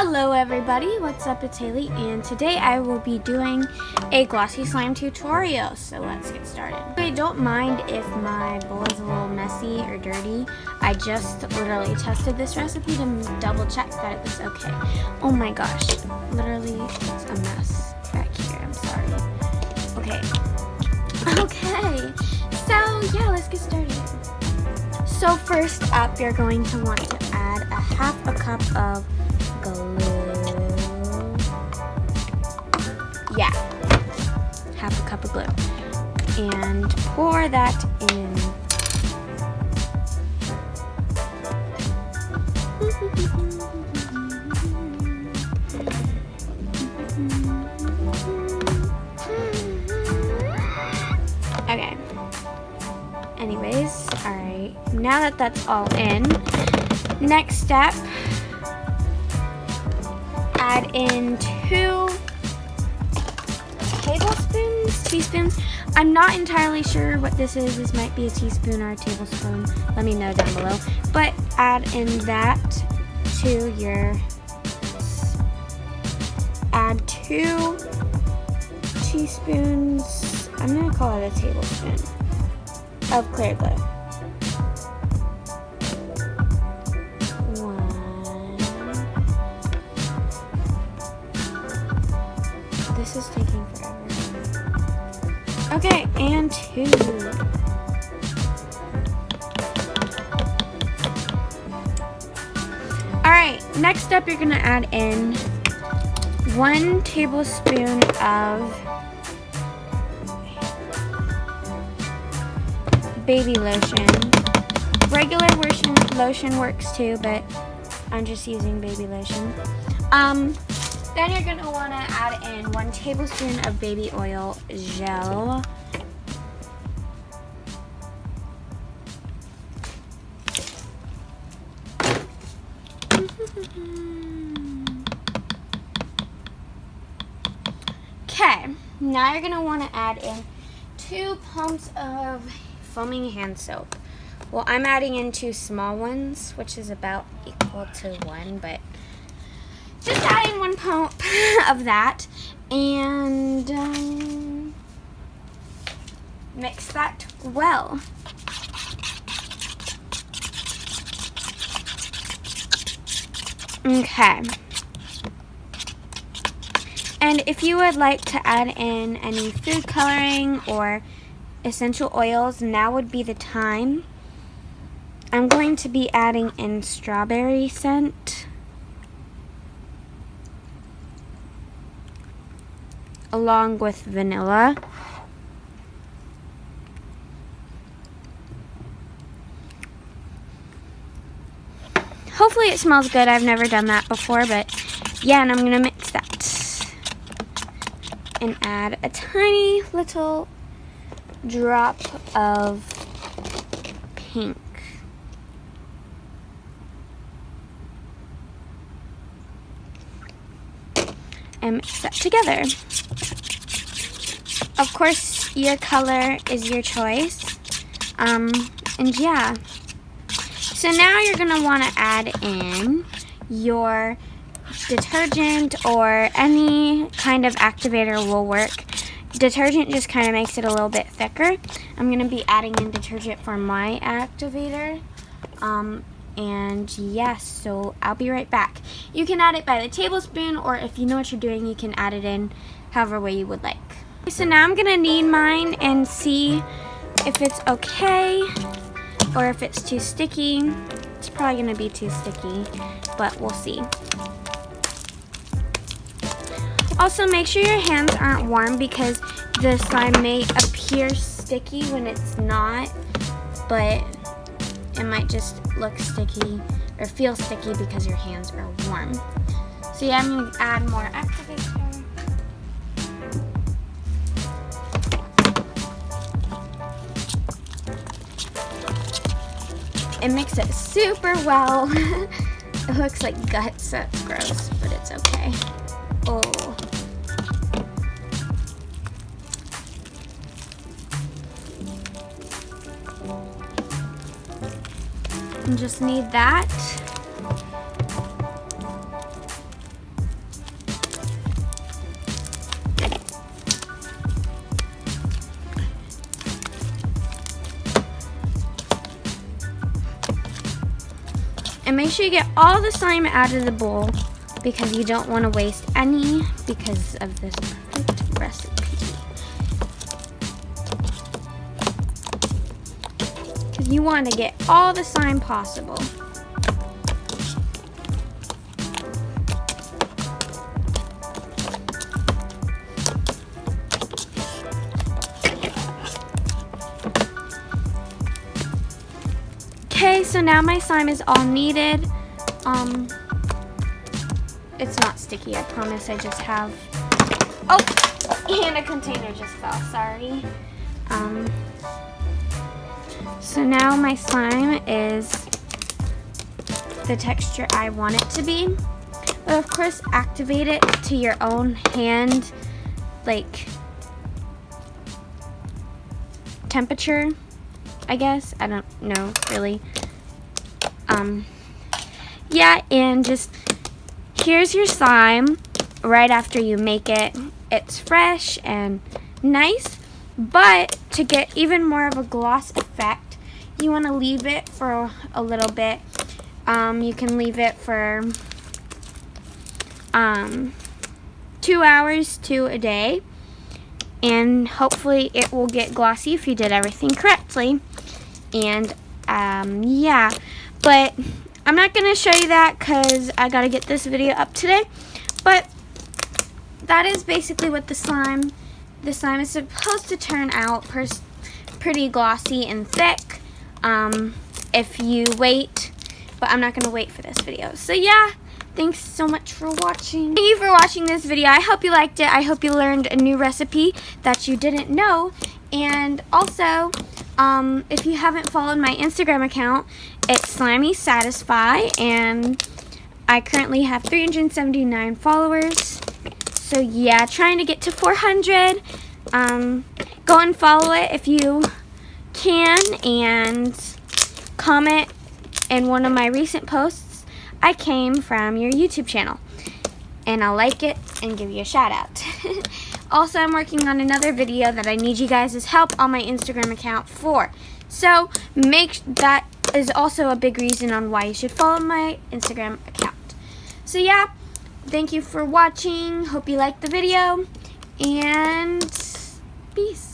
Hello everybody, what's up? It's Haley, and today I will be doing a glossy slime tutorial, so let's get started. Okay, don't mind if my bowl is a little messy or dirty. I just literally tested this recipe to double check that it was okay. Oh my gosh, literally it's a mess back here, I'm sorry. Okay, so yeah, let's get started. So first up, you're going to want to add a half a cup of glue. Yeah, half a cup of glue. And pour that in. Okay. Anyways, alright. Now that that's all in, next step, add in 2 teaspoons. I'm not entirely sure what this is. This might be a teaspoon or a tablespoon. Let me know down below. But add in that to your, add 2 teaspoons, I'm going to call it a tablespoon, of clear glue. This is taking forever. Okay, and 2. Alright, next up you're going to add in 1 tablespoon of baby lotion. Regular lotion works too, but I'm just using baby lotion. Then you're going to want to add in 1 tablespoon of baby oil gel. Okay, now you're going to want to add in 2 pumps of foaming hand soap. Well, I'm adding in 2 small ones, which is about equal to 1, but just add in 1 pump of that and mix that well. Okay. And if you would like to add in any food coloring or essential oils, now would be the time. I'm going to be adding in strawberry scent, along with vanilla. Hopefully it smells good. I've never done that before, but yeah, and I'm gonna mix that and add a tiny little drop of pink. And mix that together. Of course, your color is your choice. And yeah. So now you're going to want to add in your detergent, or any kind of activator will work. Detergent just kind of makes it a little bit thicker. I'm going to be adding in detergent for my activator. And yes, so I'll be right back. You can add it by the tablespoon, or if you know what you're doing, you can add it in however way you would like. So now I'm gonna knead mine and see if it's okay or if it's too sticky. It's probably gonna be too sticky, but we'll see. Also, make sure your hands aren't warm because the slime may appear sticky when it's not, but it might just look sticky or feel sticky because your hands are warm. So yeah, I'm going to add more activator. And mix it super well. It looks like guts, that's gross, but it's okay. Oh. And just need that. make sure you get all the slime out of the bowl because you don't want to waste any because of this perfect recipe. Because you want to get all the slime possible. Okay, so now my slime is all kneaded. It's not sticky, I promise. I just have, oh, and a container just fell, sorry. So now my slime is the texture I want it to be. But of course, activate it to your own hand, like, temperature, I guess. I don't know, really. Yeah, and just, here's your slime right after you make it. It's fresh and nice, but to get even more of a gloss effect, you want to leave it for a little bit. You can leave it for 2 hours to a day, and hopefully it will get glossy if you did everything correctly. And yeah, but I'm not going to show you that because I got to get this video up today. But that is basically what the slime is supposed to turn out, pretty glossy and thick if you wait. But I'm not going to wait for this video. So yeah, thanks so much for watching. Thank you for watching this video. I hope you liked it. I hope you learned a new recipe that you didn't know. And also, if you haven't followed my Instagram account, it's Slimy Satisfy, and I currently have 379 followers. So yeah, trying to get to 400. Go and follow it if you can, and comment in one of my recent posts. I came from your YouTube channel, and I'll like it and give you a shout out. Also, I'm working on another video that I need you guys' help on my Instagram account for. So, that is also a big reason on why you should follow my Instagram account. So yeah, thank you for watching. Hope you liked the video, and peace.